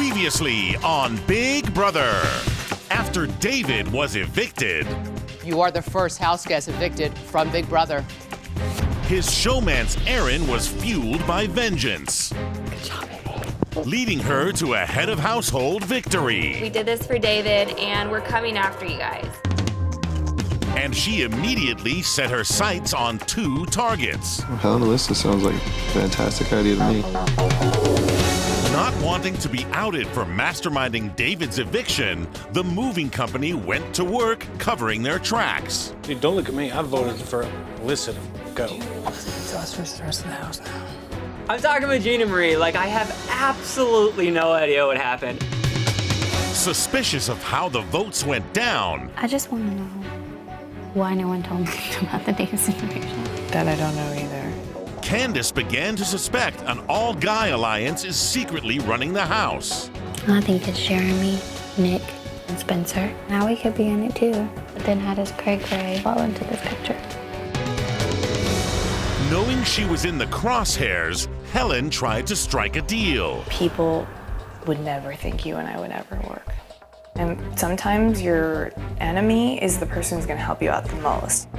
Previously on Big Brother. After David was evicted, You are the first house guest evicted from Big Brother. his showmance Aaron was fueled by vengeance, leading her to a head of household victory. We did this for David, and we're coming after you guys. And she immediately set her sights on two targets. Helen Alyssa sounds like a fantastic idea to me. Not wanting to be outed for masterminding David's eviction, the moving company went to work covering their tracks. Dude, don't look at me. I voted for Alyssa to go. Us versus the rest of the house now. I'm talking with Gina Marie, like I have absolutely no idea what happened. Suspicious of how the votes went down, I just want to know why no one told me about the David situation. That I don't know either. Candace began to suspect an all-guy alliance is secretly running the house. I think it's Jeremy, Nick, and Spencer. Now we could be in it too. But then how does Craig Gray fall into this picture? Knowing she was in the crosshairs, Helen tried to strike a deal. People would never think you and I would ever work. And sometimes your enemy is the person who's gonna help you out the most.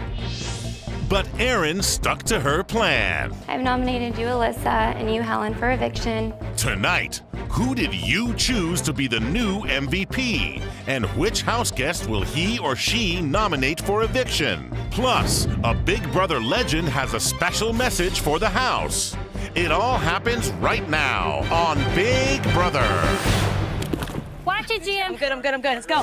But Aaron stuck to her plan. I've nominated you, Alyssa, and you, Helen, for eviction. Tonight, who did you choose to be the new MVP? And which house guest will he or she nominate for eviction? Plus, a Big Brother legend has a special message for the house. It all happens right now on Big Brother. Watch it, Jim. I'm good. Let's go.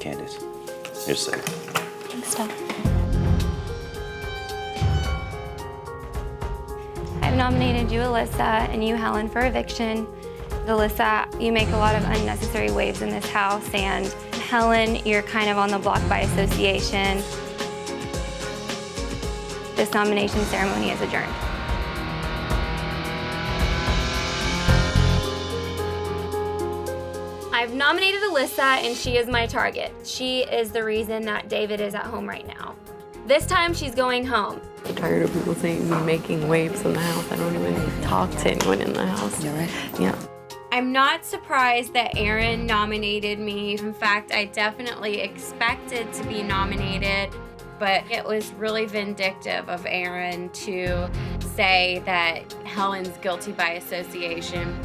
Candace, you're safe. Thanks, Steph. I've nominated you, Alyssa, and you, Helen, for eviction. Alyssa, you make a lot of unnecessary waves in this house, and Helen, you're kind of on the block by association. This nomination ceremony is adjourned. I've nominated Alyssa, and she is my target. She is the reason that David is at home right now. This time, she's going home. I'm tired of people saying me making waves in the house. I don't even talk to anyone in the house. You're right. Yeah. I'm not surprised that Aaron nominated me. In fact, I definitely expected to be nominated, but it was really vindictive of Aaron to say that Helen's guilty by association.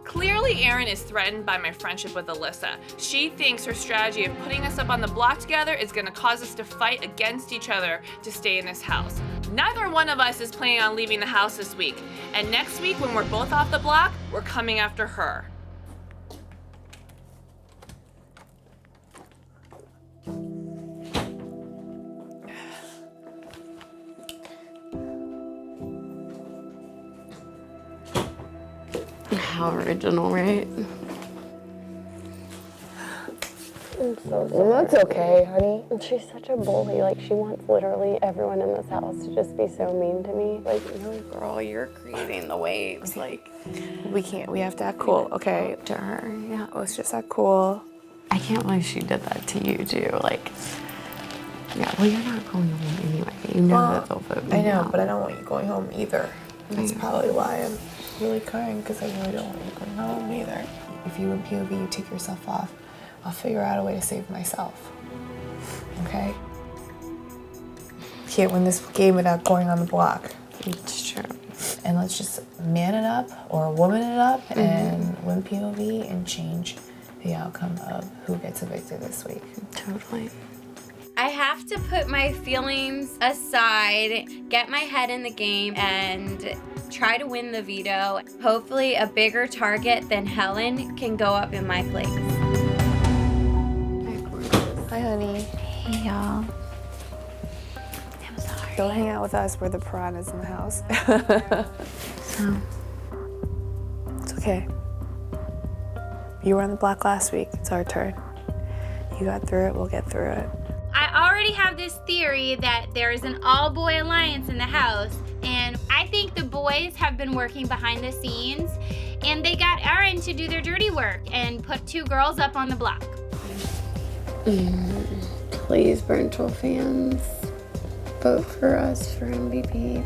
Clearly, Aaron is threatened by my friendship with Alyssa. She thinks her strategy of putting us up on the block together is gonna cause us to fight against each other to stay in this house. Neither one of us is planning on leaving the house this week. And next week, when we're both off the block, we're coming after her. How original, right? That's okay, honey. She's such a bully. Like, she wants literally everyone in this house to just be so mean to me. Like, really, Girl, you're creating the waves. Like, We have to act cool, okay? to her. Yeah. Let's just act cool. I can't believe she did that to you, too. Like, yeah, well, you're not going home anyway. You know that they'll vote me I know, out. but I don't want you going home either. That's probably why I'm really crying, because I really don't want you going home either. If you and POV, you take yourself off, I'll figure out a way to save myself. Okay? Can't win this game without going on the block. It's true. And let's just man it up or woman it up and win POV and change the outcome of who gets evicted this week. Totally. I have to put my feelings aside, get my head in the game, and try to win the veto. Hopefully a bigger target than Helen can go up in my place. Hi, honey. hey, y'all. I'm sorry. He'll hang out with us. We're the piranhas in the house. So, It's okay. You were on the block last week. It's our turn. You got through it. We'll get through it. I already have this theory that there is an all-boy alliance in the house, and I think the boys have been working behind the scenes, and they got Aaron to do their dirty work and put 2 girls up on the block. please, Burntroll fans, vote for us for MVP.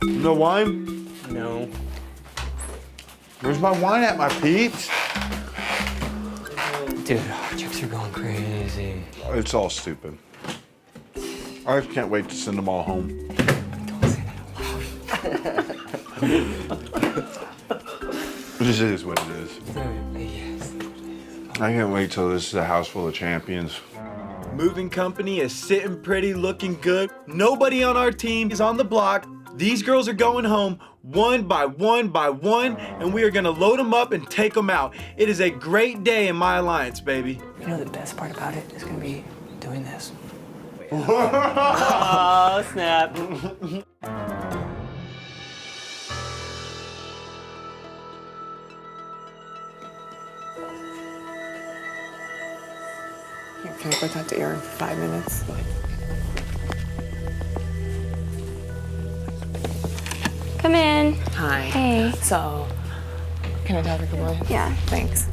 No wine? No. Where's my wine at, my peeps? Dude, our chicks are going crazy. It's all stupid. I can't wait to send them all home. Don't say that This is what it is. Yes. I can't wait till this is a house full of champions. Moving company is sitting pretty, looking good. Nobody on our team is on the block. These girls are going home one by one by one, and we are gonna load them up and take them out. It is a great day in my alliance, baby. You know the best part about it is gonna be doing this. Oh, snap. Can I go talk to Aaron for 5 minutes? Come in. Hi. Hey. So, can I talk to Gabriel? Yeah. Thanks.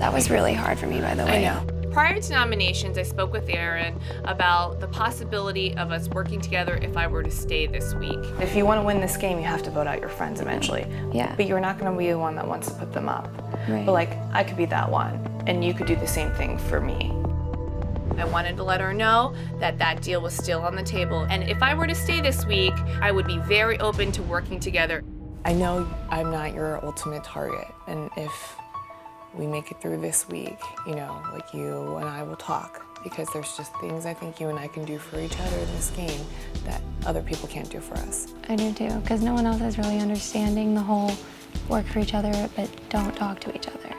That was really hard for me, by the way. I know. Prior to nominations, I spoke with Aaron about the possibility of us working together if I were to stay this week. If you want to win this game, you have to vote out your friends eventually. Yeah. But you're not going to be the one that wants to put them up. Right. But like, I could be that one, and you could do the same thing for me. I wanted to let her know that that deal was still on the table, and if I were to stay this week, I would be very open to working together. I know I'm not your ultimate target, and if we make it through this week, you know, like you and I will talk, because there's just things I think you and I can do for each other in this game that other people can't do for us. I do too, because no one else is really understanding the whole work for each other, but don't talk to each other.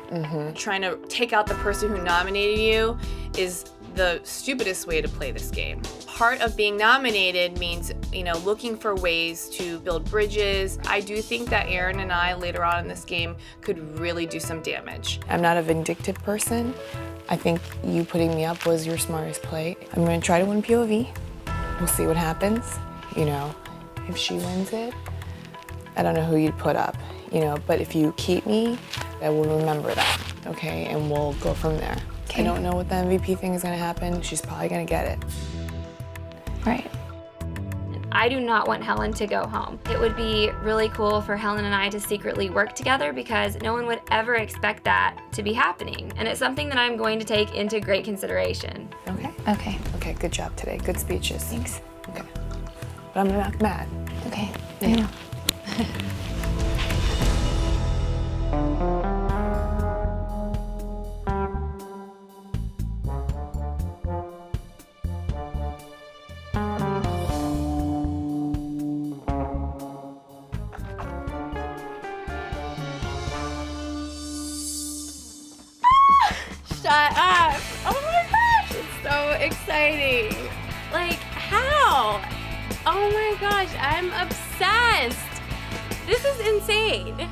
Trying to take out the person who nominated you is the stupidest way to play this game. Part of being nominated means, you know, looking for ways to build bridges. I do think that Aaron and I later on in this game could really do some damage. I'm not a vindictive person. I think you putting me up was your smartest play. I'm gonna try to win POV. We'll see what happens. You know, if she wins it, I don't know who you'd put up, you know, but if you keep me, I will remember that, okay? And we'll go from there. I don't know what the MVP thing is gonna happen. She's probably gonna get it. Right. I do not want Helen to go home. It would be really cool for Helen and I to secretly work together, because no one would ever expect that to be happening. And it's something that I'm going to take into great consideration. Okay? Okay. Okay, good job today. Good speeches. Thanks. Okay. But I'm not mad. Okay. I know. Shut up. Oh my gosh, it's so exciting. Like, how? Oh my gosh, I'm obsessed. This is insane.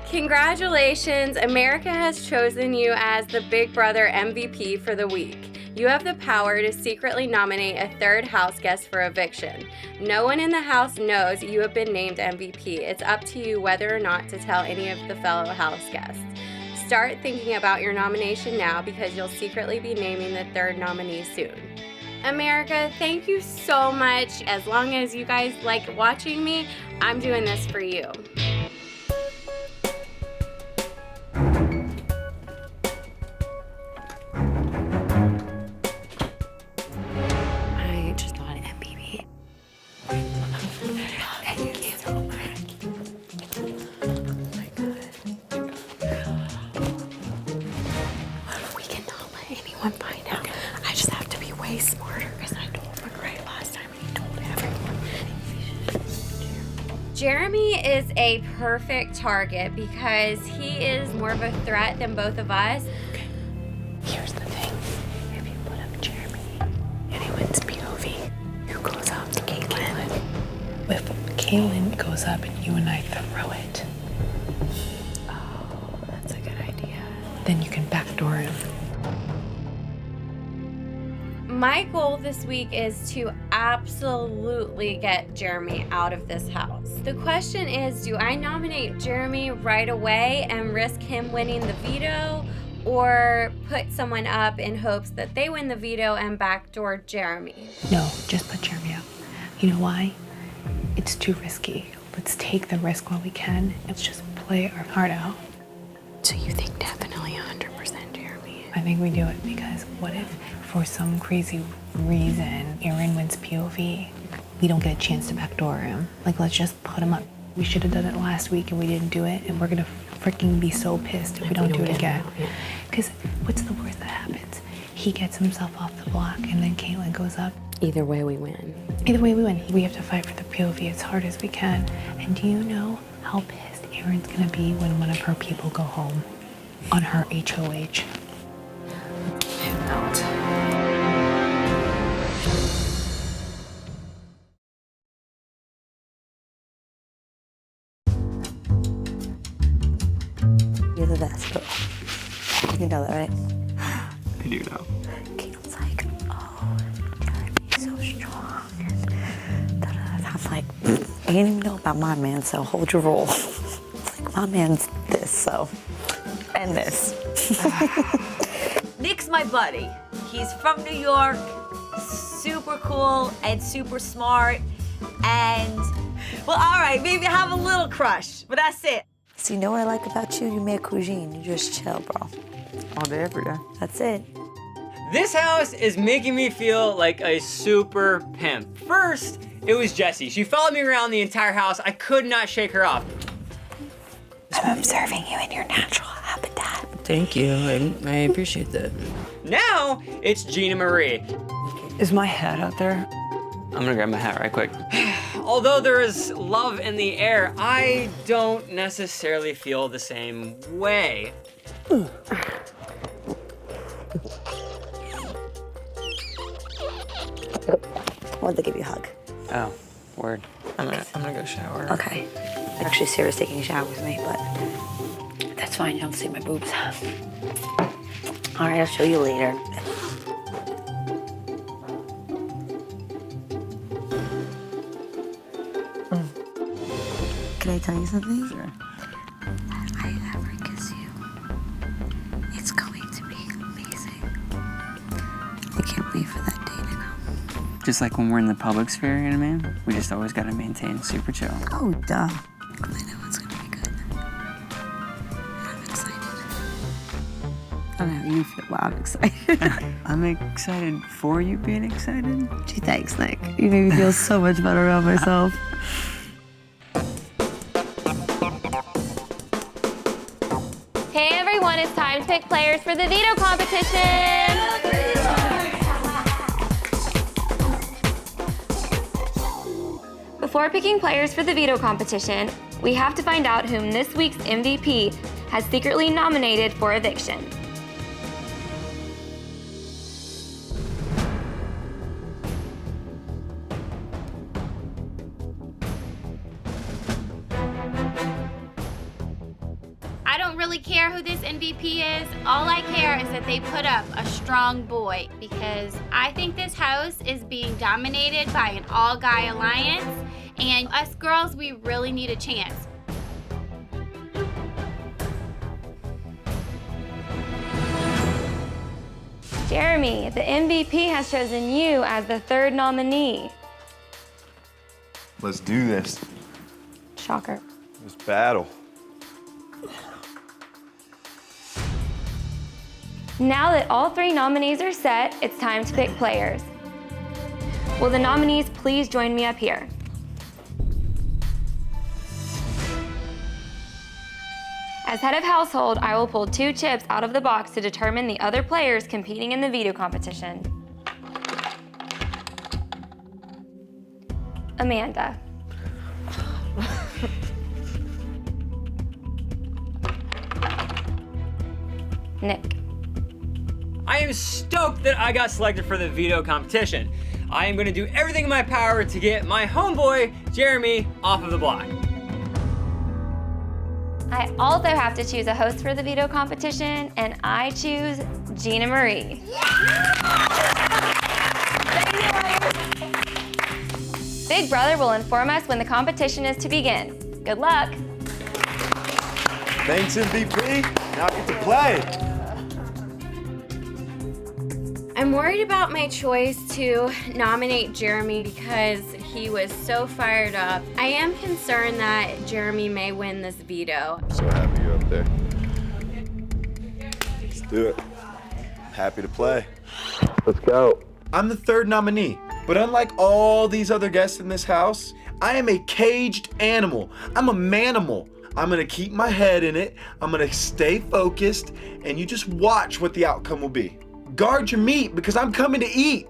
Congratulations, America has chosen you as the Big Brother MVP for the week. You have the power to secretly nominate a third house guest for eviction. No one in the house knows you have been named MVP. It's up to you whether or not to tell any of the fellow house guests. Start thinking about your nomination now, because you'll secretly be naming the third nominee soon. America, thank you so much. As long as you guys like watching me, I'm doing this for you. I just got an MVP. Thank you so much. We cannot let anyone find out. I just have to be way smarter, because I told McRae last time and he told everyone. Jeremy is a perfect target because he is more of a threat than both of us. Here's the thing. If you put up Jeremy and he wins POV, who goes up? Caitlyn. If Caitlyn goes up and you and I throw it, Oh, that's a good idea. then you can backdoor him. My goal this week is to absolutely get Jeremy out of this house. The question is, do I nominate Jeremy right away and risk him winning the veto, or put someone up in hopes that they win the veto and backdoor Jeremy? No, just put Jeremy up. You know why? It's too risky. Let's take the risk while we can. Let's just play our heart out. So you think definitely 100% Jeremy? I think we do it because what if, for some crazy reason, Aaron wins POV? We don't get a chance to backdoor him. Like, let's just put him up. We should have done it last week and we didn't do it, and we're gonna freaking be so pissed if we don't do it again. Because what's the worst that happens? He gets himself off the block and then Caitlyn goes up. Either way we win. Either way we win. We have to fight for the POV as hard as we can. And do you know how pissed Erin's gonna be when one of her people go home on her HOH? You're the best girl. You know that, right? I do know. Caitlin's like, oh, Jeremy's so strong. And I'm like, I didn't even know about my man, so hold your roll. Like, my man's this, so, and this. Nick's my buddy. He's from New York, super cool and super smart, and, well, all right, maybe have a little crush, but that's it. So you know what I like about you? You make cuisine. You just chill, bro. All day, every day. That's it. This house is making me feel like a super pimp. First, it was Jessie. She followed me around the entire house. I could not shake her off. I'm observing you in your natural habitat. Thank you. I appreciate that. Now, it's Gina Marie. Is my hat out there? I'm gonna grab my hat right quick. Although there is love in the air, I don't necessarily feel the same way. I wanted to give you a hug. Oh, word. I'm gonna go shower. Okay. Actually, Sarah's taking a shower with me, but that's fine. You don't see my boobs. All right, I'll show you later. Can I tell you something? Sure. If I ever kiss you, it's going to be amazing. I can't wait for that day to come. Just like when we're in the public sphere, you know what I mean? We just always gotta maintain super chill. Oh, duh. I know it's gonna be good. I'm excited. I don't know how you feel, but I'm excited. I'm excited for you being excited. Gee, thanks, Nick. You made me feel so much better about myself. Hey everyone, it's time to pick players for the veto competition. Before picking players for the veto competition, we have to find out whom this week's MVP has secretly nominated for eviction. I don't really care who this MVP is. All I care is that they put up a strong boy, because I think this house is being dominated by an all-guy alliance, and us girls, we really need a chance. Jeremy, the MVP has chosen you as the third nominee. Let's do this. Shocker. This battle. Now that all three nominees are set, it's time to pick players. Will the nominees please join me up here? As head of household, I will pull 2 chips out of the box to determine the other players competing in the veto competition. Amanda. Nick. I am stoked that I got selected for the veto competition. I am gonna do everything in my power to get my homeboy, Jeremy, off of the block. I also have to choose a host for the veto competition, and I choose Gina Marie. Big Brother will inform us when the competition is to begin. Good luck. Thanks, MVP. Now I get to play. I'm worried about my choice to nominate Jeremy because he was so fired up. I am concerned that Jeremy may win this veto. I'm so happy you're up there. Let's do it. Happy to play. Let's go. I'm the third nominee, but unlike all these other guests in this house, I am a caged animal. I'm a manimal. I'm gonna keep my head in it, I'm gonna stay focused, and you just watch what the outcome will be. Guard your meat, because I'm coming to eat.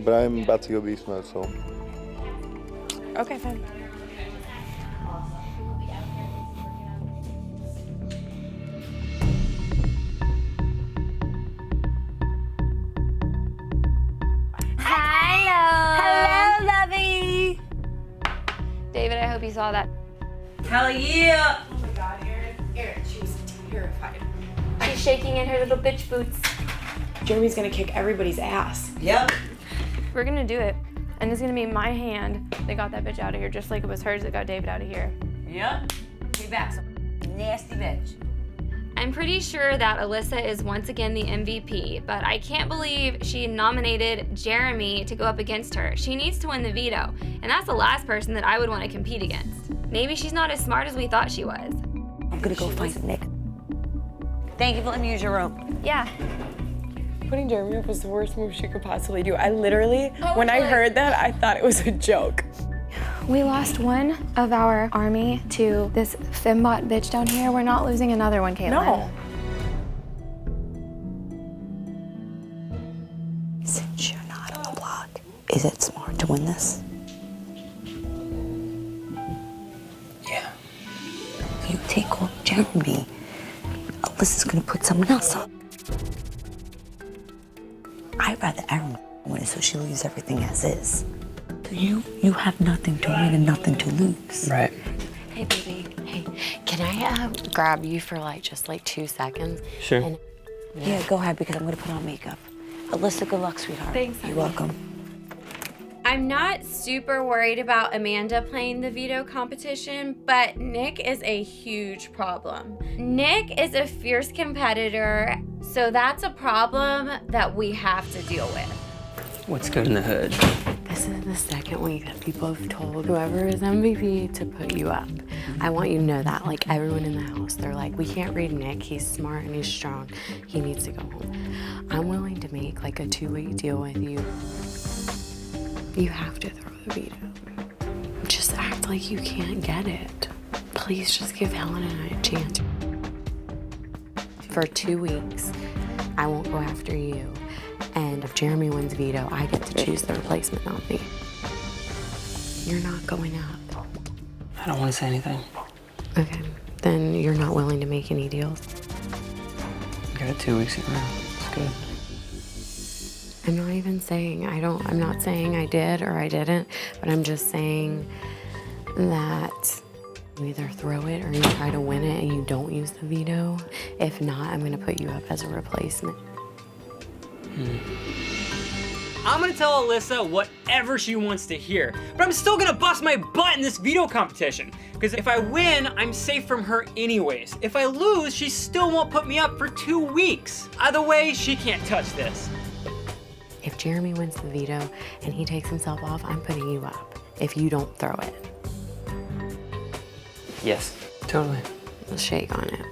But I'm about to go beast mode, so. Okay, fine. Hello. Hello, lovey. David, I hope you saw that. Hell yeah. Oh my God, Erin, she was terrified. She's shaking in her little bitch boots. Jeremy's gonna kick everybody's ass. Yep. We're gonna do it. And it's gonna be my hand that got that bitch out of here, just like it was hers that got David out of here. Yep. Be back, some nasty bitch. I'm pretty sure that Alyssa is once again the MVP, but I can't believe she nominated Jeremy to go up against her. She needs to win the veto, and that's the last person that I would want to compete against. Maybe she's not as smart as we thought she was. I'm gonna go find Nick. Thank you for letting me use your room. Yeah. Putting Jeremy up was the worst move she could possibly do. I literally, when I heard that, I thought it was a joke. We lost one of our army to this fembot bitch down here. We're not losing another one, Caitlin. No. Since you're not on the block, is it smart to win this? Yeah. You take off Jeremy. Alyssa's gonna put someone else up. I'd rather Erin win so she leaves everything as is. You have nothing to win and nothing to lose. Right. Hey, baby. Hey, can I grab you for just 2 seconds? Sure. And Yeah, go ahead because I'm gonna put on makeup. Alyssa, good luck, sweetheart. Thanks, You're honey. welcome. I'm not super worried about Amanda playing the veto competition, but Nick is a huge problem. Nick is a fierce competitor, so that's a problem that we have to deal with. What's good in the hood? this is the second week that people have told whoever is MVP to put you up. I want you to know that. Everyone in the house, they're like, we can't read Nick. He's smart and he's strong. He needs to go home. I'm willing to make a two-way deal with you. You have to throw the veto. Just act like you can't get it. Please just give Helen and I a chance. For 2 weeks, I won't go after you. And if Jeremy wins veto, I get to choose the replacement, not me. You're not going up. I don't want to say anything. Okay, then you're not willing to make any deals. You got 2 weeks in a row. It's good. I'm not even saying I'm not saying I did or I didn't, but I'm just saying that you either throw it or you try to win it and you don't use the veto. If not, I'm gonna put you up as a replacement. I'm gonna tell Alyssa whatever she wants to hear, but I'm still gonna bust my butt in this veto competition. Because if I win, I'm safe from her anyways. If I lose, she still won't put me up for 2 weeks. Either way, she can't touch this. If Jeremy wins the veto and he takes himself off, I'm putting you up if you don't throw it. Yes, totally. Let's shake on it.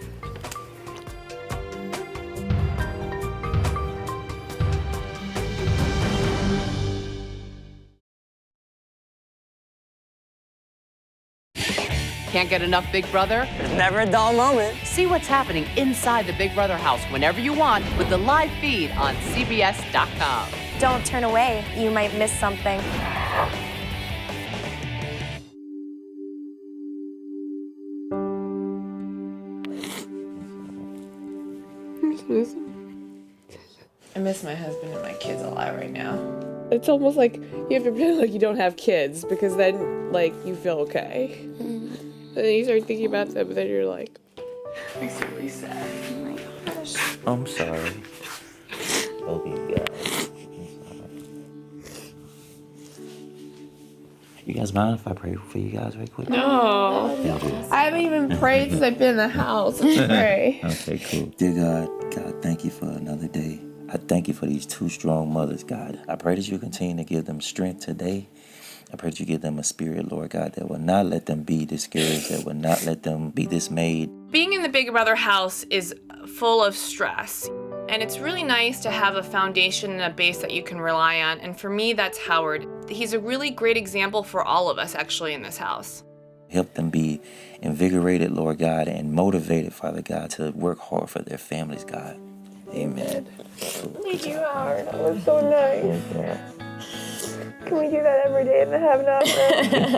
Can't get enough Big Brother? Never a dull moment. See what's happening inside the Big Brother house whenever you want with the live feed on CBS.com. Don't turn away. You might miss something. I miss my husband and my kids a lot right now. It's almost like you have to pretend like you don't have kids because then, like, you feel okay. And then you start thinking about them, but then you're like, makes you really sad. Oh my gosh. I'm sorry. Love you guys. You guys mind if I pray for you guys right quick? No. I haven't even prayed since I've been in the house. Let's pray. Okay, cool. Dear God, thank you for another day. I thank you for these two strong mothers, God. I pray that you continue to give them strength today. I pray that you give them a spirit, Lord God, that will not let them be discouraged, that will not let them be dismayed. Being in the Big Brother house is full of stress. And it's really nice to have a foundation and a base that you can rely on. And for me, that's Howard. He's a really great example for all of us, actually, in this house. Help them be invigorated, Lord God, and motivated, Father God, to work hard for their families, God. Amen. Thank you, Howard. That was so nice. Yeah. Can we do that every day in the Have Not?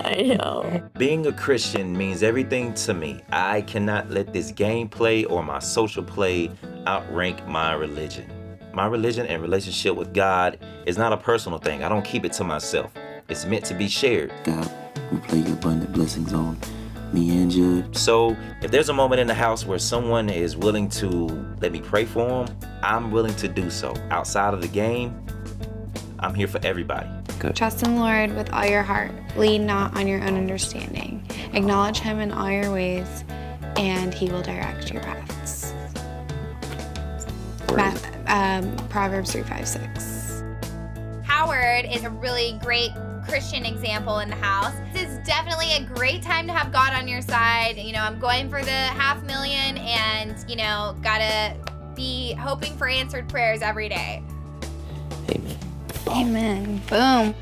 I know. Being a Christian means everything to me. I cannot let this gameplay or my social play outrank my religion. My religion and relationship with God is not a personal thing. I don't keep it to myself. It's meant to be shared. God, we play your abundant blessings on me and Jude. So if there's a moment in the house where someone is willing to let me pray for them, I'm willing to do so. Outside of the game, I'm here for everybody. Good. Trust in the Lord with all your heart. Lean not on your own understanding. Acknowledge him in all your ways, and he will direct your paths. Proverbs 3:5-6. Howard is a really great Christian example in the house. This is definitely a great time to have God on your side. You know, I'm going for the $500,000 and, you know, gotta be hoping for answered prayers every day. Amen. Boom.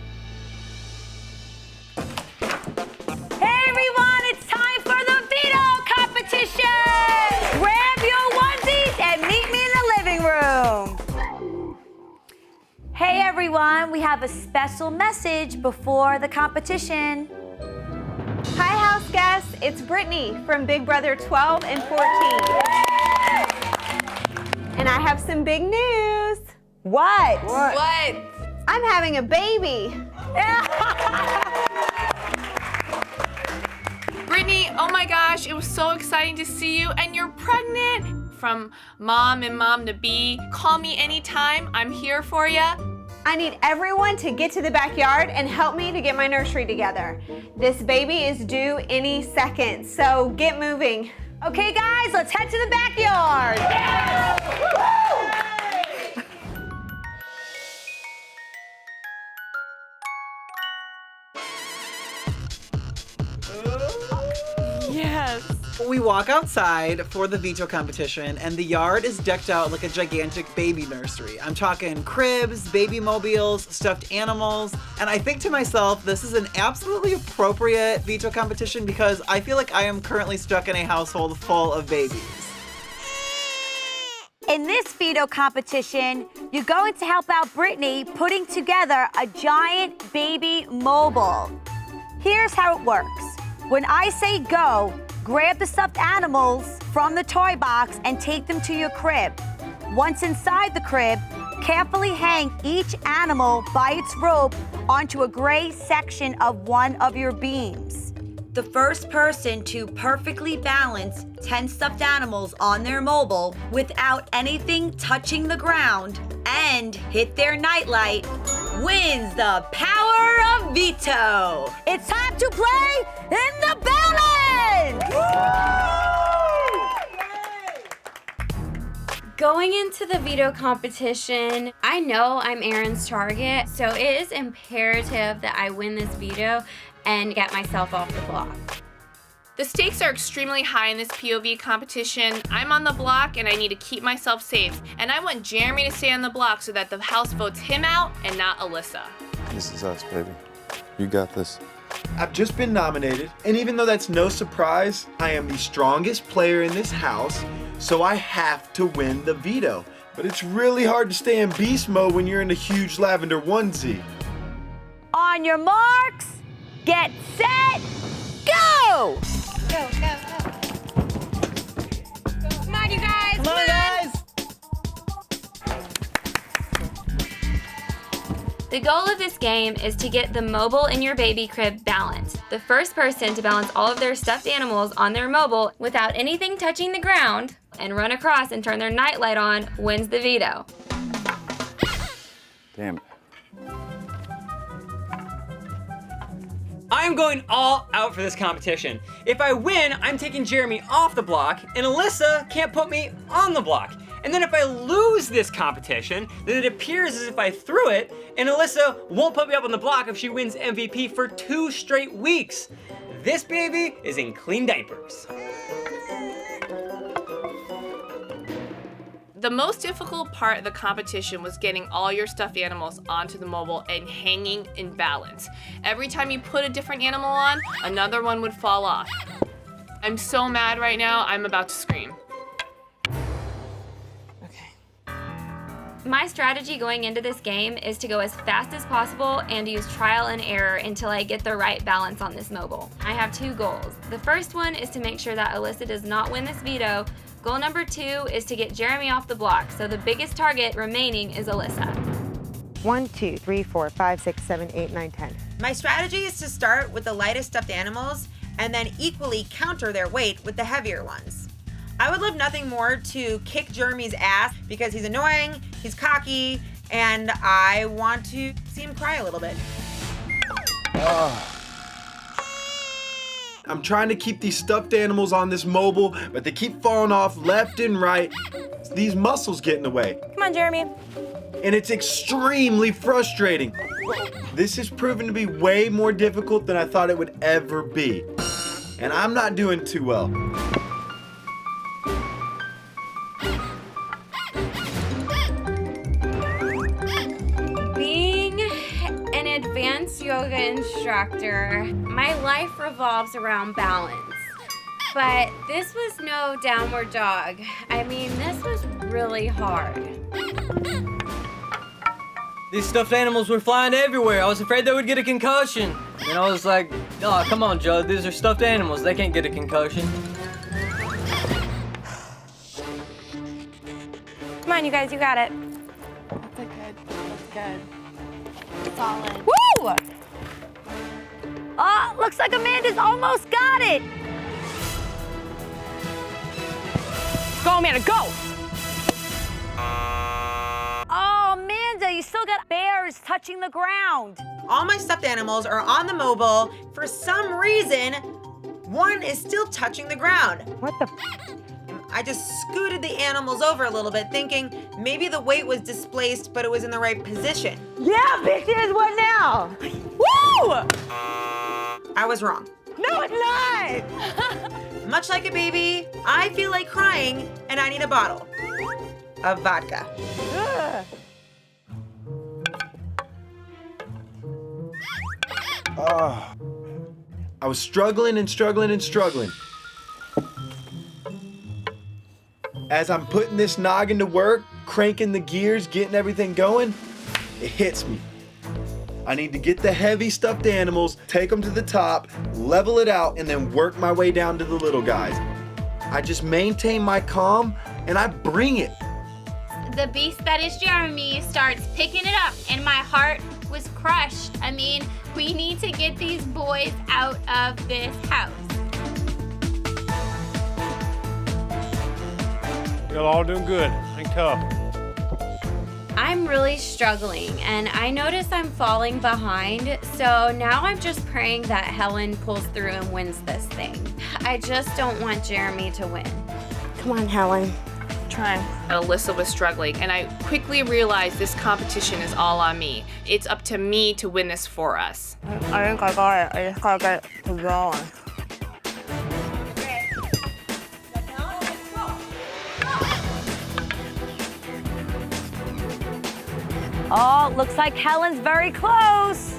Hey everyone, it's time for the veto competition! Grab your onesies and meet me in the living room. Hey everyone, we have a special message before the competition. Hi house guests, it's Brittany from Big Brother 12 and 14. And I have some big news. What? What? I'm having a baby. Brittany, oh my gosh, it was so exciting to see you, and you're pregnant. From mom and mom to be, call me anytime, I'm here for you. I need everyone to get to the backyard and help me to get my nursery together. This baby is due any second, so get moving. Okay guys, let's head to the backyard. Yeah! Yes. We walk outside for the veto competition, and the yard is decked out like a gigantic baby nursery. I'm talking cribs, baby mobiles, stuffed animals, and I think to myself, this is an absolutely appropriate veto competition because I feel like I am currently stuck in a household full of babies. In this veto competition, you're going to help out Brittany putting together a giant baby mobile. Here's how it works. When I say go, grab the stuffed animals from the toy box and take them to your crib. Once inside the crib, carefully hang each animal by its rope onto a gray section of one of your beams. The first person to perfectly balance 10 stuffed animals on their mobile without anything touching the ground and hit their nightlight wins the power of veto. It's time to play in the balance! Going into the veto competition, I know I'm Aaron's target, so it is imperative that I win this veto and get myself off the block. The stakes are extremely high in this POV competition. I'm on the block and I need to keep myself safe. And I want Jeremy to stay on the block so that the house votes him out and not Alyssa. This is us, baby. You got this. I've just been nominated, and even though that's no surprise, I am the strongest player in this house, so I have to win the veto. But it's really hard to stay in beast mode when you're in a huge lavender onesie. On your marks, get set, go! Go, go, go. Come on, you guys. Come on, guys. The goal of this game is to get the mobile in your baby crib balanced. The first person to balance all of their stuffed animals on their mobile without anything touching the ground and run across and turn their nightlight on wins the veto. Damn it. I'm going all out for this competition. If I win, I'm taking Jeremy off the block, and Alyssa can't put me on the block. And then if I lose this competition, then it appears as if I threw it, and Alyssa won't put me up on the block if she wins MVP for 2 straight weeks. This baby is in clean diapers. The most difficult part of the competition was getting all your stuffed animals onto the mobile and hanging in balance. Every time you put a different animal on, another one would fall off. I'm so mad right now, I'm about to scream. My strategy going into this game is to go as fast as possible and use trial and error until I get the right balance on this mobile. I have 2 goals. The first one is to make sure that Alyssa does not win this veto. Goal number 2 is to get Jeremy off the block, so the biggest target remaining is Alyssa. 1, 2, 3, 4, 5, 6, 7, 8, 9, 10. My strategy is to start with the lightest stuffed animals and then equally counter their weight with the heavier ones. I would love nothing more to kick Jeremy's ass because he's annoying, he's cocky, and I want to see him cry a little bit. I'm trying to keep these stuffed animals on this mobile, but they keep falling off left and right. These muscles get in the way. Come on, Jeremy. And it's extremely frustrating. This has proven to be way more difficult than I thought it would ever be. And I'm not doing too well. Being an advanced yoga instructor, my life revolves around balance. But this was no downward dog. I mean, this was really hard. These stuffed animals were flying everywhere. I was afraid they would get a concussion. And I was like, oh, come on, Joe. These are stuffed animals. They can't get a concussion. Come on, you guys, you got it. That's good. Solid. Woo! Oh, looks like Amanda's almost got it. Go, Amanda, go! Oh, Amanda, you still got bears touching the ground. All my stuffed animals are on the mobile. For some reason, one is still touching the ground. What the? I just scooted the animals over a little bit, thinking maybe the weight was displaced, but it was in the right position. Yeah, bitches, what now? Woo! I was wrong. No, it's not! Much like a baby, I feel like crying, and I need a bottle of vodka. I was struggling and struggling and struggling. As I'm putting this noggin to work, cranking the gears, getting everything going, it hits me. I need to get the heavy stuffed animals, take them to the top, level it out, and then work my way down to the little guys. I just maintain my calm and I bring it. The beast that is Jeremy starts picking it up, and my heart was crushed. I mean, we need to get these boys out of this house. You're all doing good. Hang tough. I'm really struggling, and I notice I'm falling behind, so now I'm just praying that Helen pulls through and wins this thing. I just don't want Jeremy to win. Come on, Helen. Trying. Alyssa was struggling, and I quickly realized this competition is all on me. It's up to me to win this for us. I think I got it. I just gotta get it to going. Oh, looks like Helen's very close.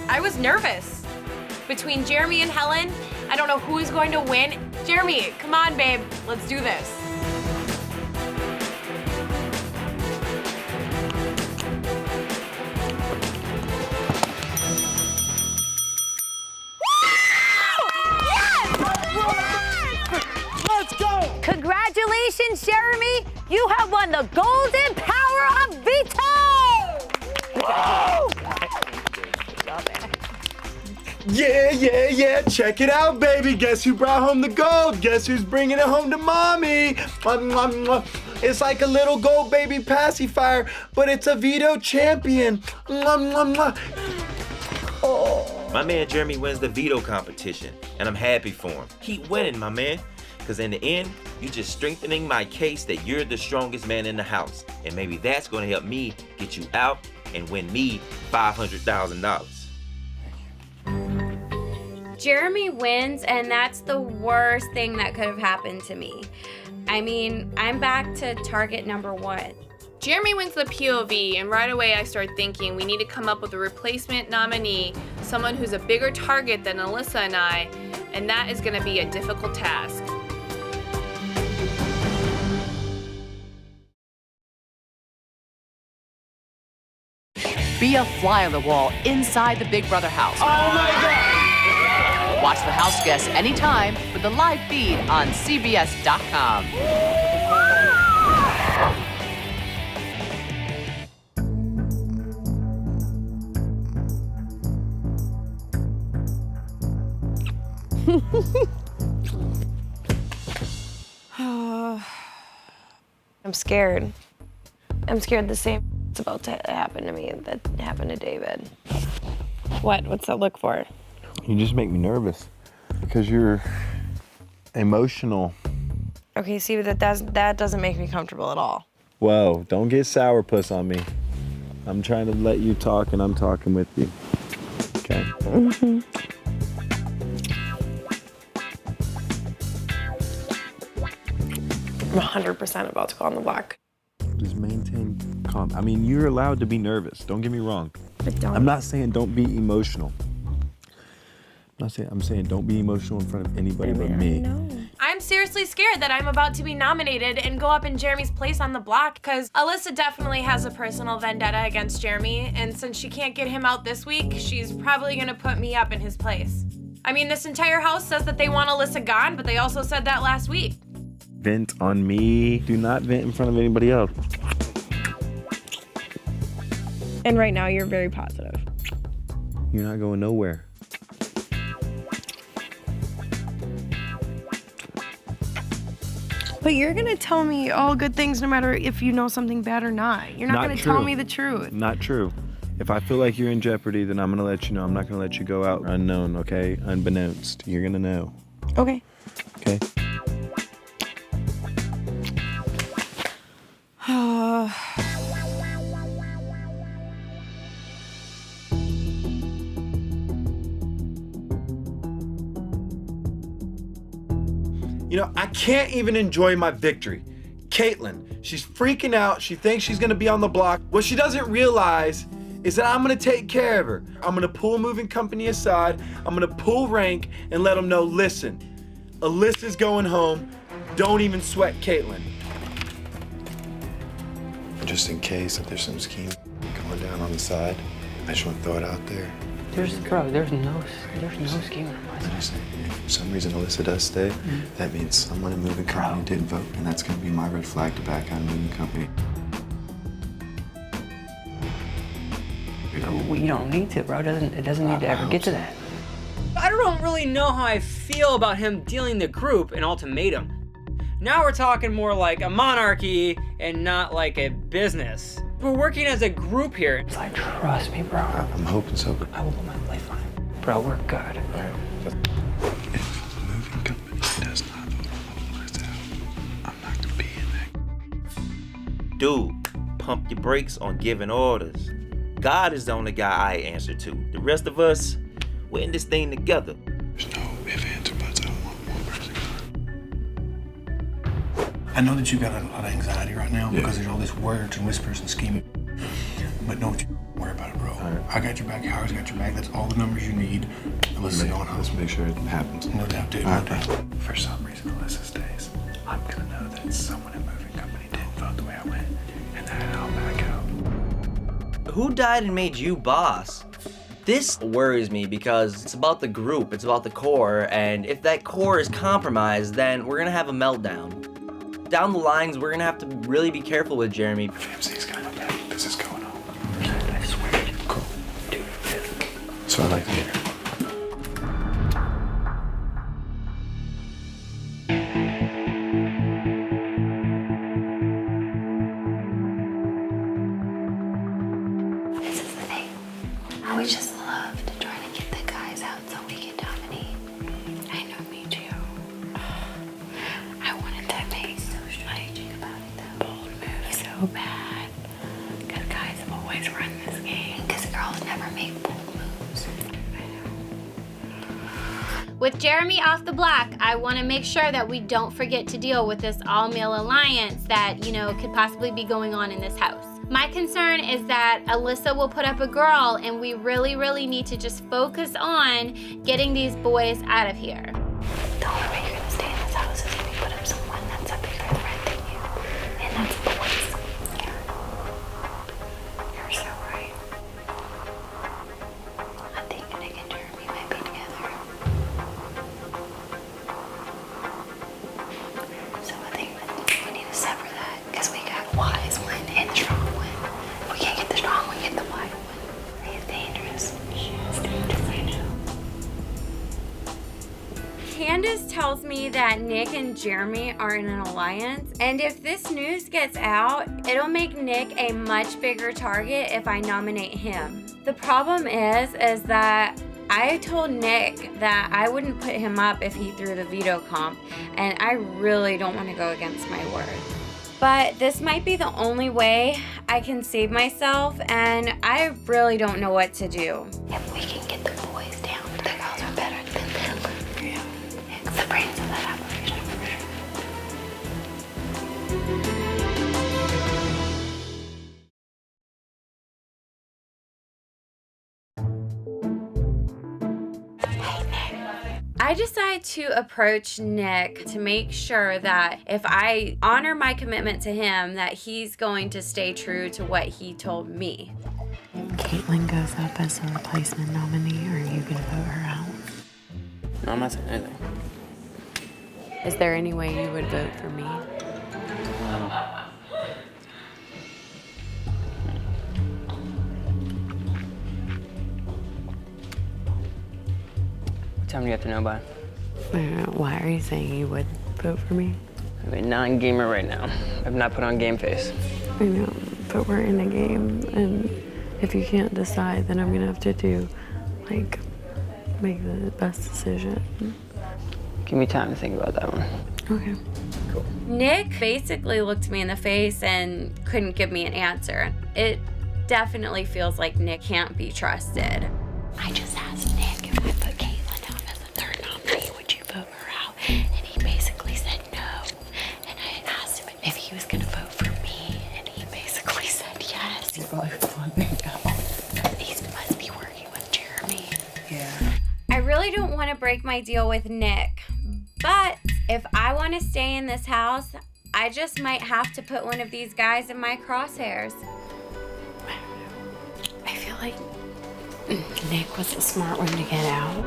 I was nervous. Between Jeremy and Helen, I don't know who is going to win. Jeremy, come on, babe. Let's do this. Let's go! Congratulations, Jeremy. You have won the golden power of veto. Woo! Yeah, check it out, baby. Guess who brought home the gold? Guess who's bringing it home to mommy? It's like a little gold baby pacifier, but it's a veto champion. Oh. My man Jeremy wins the veto competition, and I'm happy for him. Keep winning, my man, because in the end, you're just strengthening my case that you're the strongest man in the house, and maybe that's going to help me get you out and win me $500,000. Jeremy wins, and that's the worst thing that could have happened to me. I mean, I'm back to target number 1. Jeremy wins the POV, and right away I start thinking we need to come up with a replacement nominee, someone who's a bigger target than Alyssa and I, and that is going to be a difficult task. Be a fly on the wall inside the Big Brother house. Oh my God! Watch the house guests anytime with the live feed on CBS.com. I'm scared. I'm scared the same is about to happen to me that happened to David. What? What's that look for? You just make me nervous because you're emotional. Okay, see, that doesn't make me comfortable at all. Whoa, don't get sourpuss on me. I'm trying to let you talk and I'm talking with you. Okay? Mm-hmm. I'm 100% about to go on the block. Just maintain calm. I mean, you're allowed to be nervous. Don't get me wrong. But don't. I'm not saying don't be emotional. I'm saying don't be emotional in front of anybody but me. I'm seriously scared that I'm about to be nominated and go up in Jeremy's place on the block because Alyssa definitely has a personal vendetta against Jeremy, and since she can't get him out this week, she's probably gonna put me up in his place. I mean, this entire house says that they want Alyssa gone, but they also said that last week. Vent on me. Do not vent in front of anybody else. And right now, you're very positive. You're not going nowhere. But you're gonna tell me all good things no matter if you know something bad or not. You're not gonna tell me the truth. Not true. If I feel like you're in jeopardy, then I'm gonna let you know. I'm not gonna let you go out unknown, okay? Unbeknownst. You're gonna know. Okay. Okay? You know, I can't even enjoy my victory. Caitlyn, she's freaking out. She thinks she's gonna be on the block. What she doesn't realize is that I'm gonna take care of her. I'm gonna pull Moving Company aside. I'm gonna pull rank and let them know, listen, Alyssa's going home. Don't even sweat Caitlyn. Just in case if there's some scheme going down on the side, I just want to throw it out there. There's no scheme in my side. If for some reason Alyssa does stay, that means someone in Moving Company didn't vote, and that's going to be my red flag to back out of Moving Company. You don't need to, bro. It doesn't need to ever get to that. I don't really know how I feel about him dealing the group an ultimatum. Now we're talking more like a monarchy and not like a business. We're working as a group here. It's like, trust me, bro. I'm hoping so, but I will put my life on it. Bro, we're good. All right. If Moving Company does not vote out, I'm not going to be in that. Dude, pump your brakes on giving orders. God is the only guy I answer to. The rest of us, we're in this thing together. There's no if, ands, or buts. I don't want one person gone. I know that you've got a lot of anxiety right now because there's all this words and whispers and scheming. But don't you worry about it, bro. Right. I got your back, Howard's got your back. That's all the numbers you need. Alyssa's going home. Let's make sure it happens. No doubt, dude. All No right. doubt. For some reason, Alyssa stays. I'm going to know that someone in Moving Company didn't vote the way I went, and then I'll back out. Who died and made you boss? This worries me because it's about the group, it's about the core, and if that core is compromised, then we're gonna have a meltdown. Down the lines, we're gonna have to really be careful with Jeremy. FMC's coming back. This is going on. I swear. Cool. Dude, so I like to hear. would just love to try to get the guys out so we can dominate. I know, me too. I wanted to make so strategic about it though. Bold move so bad. Because guys always run this game. Because girls never make bold moves. With Jeremy off the block, I want to make sure that we don't forget to deal with this all-male alliance that, you know, could possibly be going on in this house. My concern is that Alyssa will put up a girl, and we really, really need to just focus on getting these boys out of here. The only way you're gonna stay in this house is if you put up someone that's a bigger threat than you. And that's boys. Yeah. You're so right. I think Nick and Jeremy might be together. So I think we need to sever that, because we got a wise one and a strong one. If we can't get the strong one, get the wise one. He's dangerous. She is dangerous, I know. Candace tells me that Nick and Jeremy are in an alliance, and if this news gets out, it'll make Nick a much bigger target if I nominate him. The problem is that I told Nick that I wouldn't put him up if he threw the veto comp, and I really don't want to go against my word. But this might be the only way I can save myself, and I really don't know what to do. If we can get the boys down, the girls are better than them. Yeah. It's the brains of that operation for sure. I decided to approach Nick to make sure that if I honor my commitment to him, that he's going to stay true to what he told me. If Caitlyn goes up as a replacement nominee, are you gonna vote her out? No, I'm not saying anything. Is there any way you would vote for me? What time do you have to know by? I don't know. Why are you saying you would vote for me? I'm a non-gamer right now. I've not put on game face. I know, but we're in a game, and if you can't decide, then I'm gonna have to make the best decision. Give me time to think about that one. Okay. Cool. Nick basically looked me in the face and couldn't give me an answer. It definitely feels like Nick can't be trusted. I just asked Nick if I put Caitlyn down as a third nominee, would you vote her out? And he basically said no. And I asked him if he was gonna vote for me, and he basically said yes. You're probably flipping out. He must be working with Jeremy. Yeah. I really don't want to break my deal with Nick, but if I want to stay in this house, I just might have to put one of these guys in my crosshairs. I feel like Nick was the smart one to get out.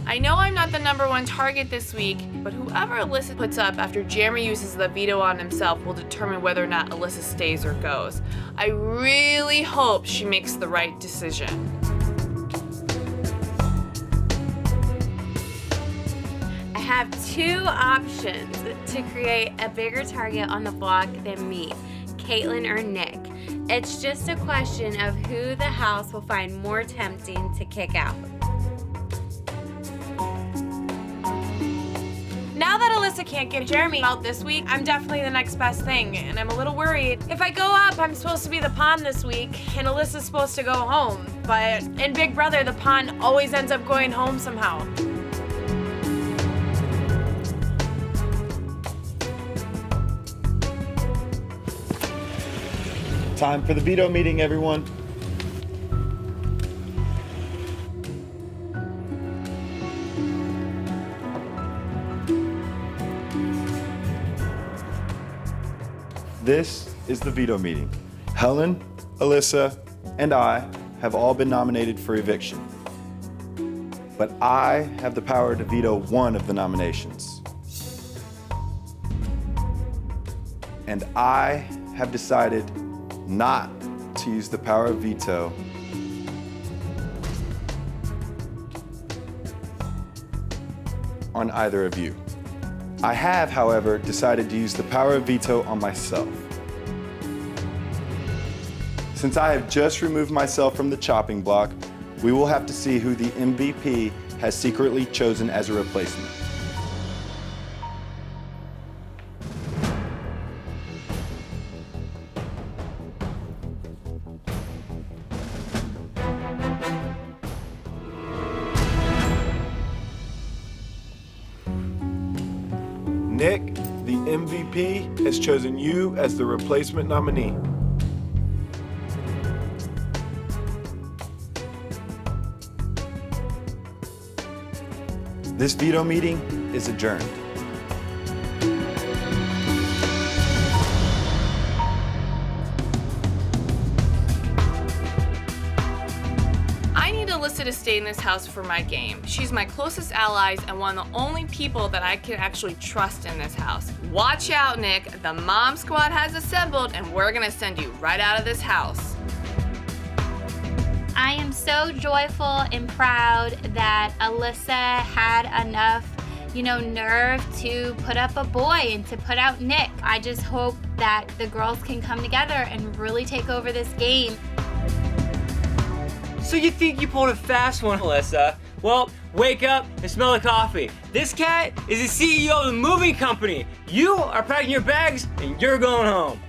I know I'm not the #1 target this week, but whoever Alyssa puts up after Jeremy uses the veto on himself will determine whether or not Alyssa stays or goes. I really hope she makes the right decision. I have two options to create a bigger target on the block than me, Caitlyn or Nick. It's just a question of who the house will find more tempting to kick out. Now that Alyssa can't get Jeremy out this week, I'm definitely the next best thing, and I'm a little worried. If I go up, I'm supposed to be the pawn this week, and Alyssa's supposed to go home. But in Big Brother, the pawn always ends up going home somehow. Time for the veto meeting, everyone. This is the veto meeting. Helen, Alyssa, and I have all been nominated for eviction. but I have the power to veto one of the nominations. And I have decided not to use the power of veto on either of you. I have, however, decided to use the power of veto on myself. Since I have just removed myself from the chopping block, we will have to see who the MVP has secretly chosen as a replacement. Nick, the MVP, has chosen you as the replacement nominee. This veto meeting is adjourned. I need Alyssa to stay in this house for my game. She's my closest allies and one of the only people that I can actually trust in this house. Watch out, Nick. The mom squad has assembled and we're gonna send you right out of this house. I am so joyful and proud that Alyssa had enough, nerve to put up a boy and to put out Nick. I just hope that the girls can come together and really take over this game. So you think you pulled a fast one, Alyssa? Well, wake up and smell the coffee. This cat is the CEO of the moving company. You are packing your bags and you're going home.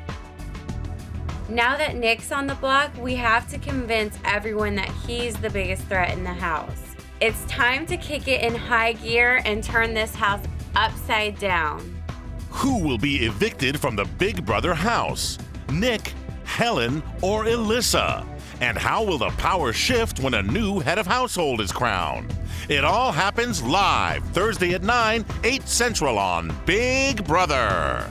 Now that Nick's on the block, we have to convince everyone that he's the biggest threat in the house. It's time to kick it in high gear and turn this house upside down. Who will be evicted from the Big Brother house? Nick, Helen, or Alyssa? And how will the power shift when a new head of household is crowned? It all happens live Thursday at 9, 8 Central on Big Brother.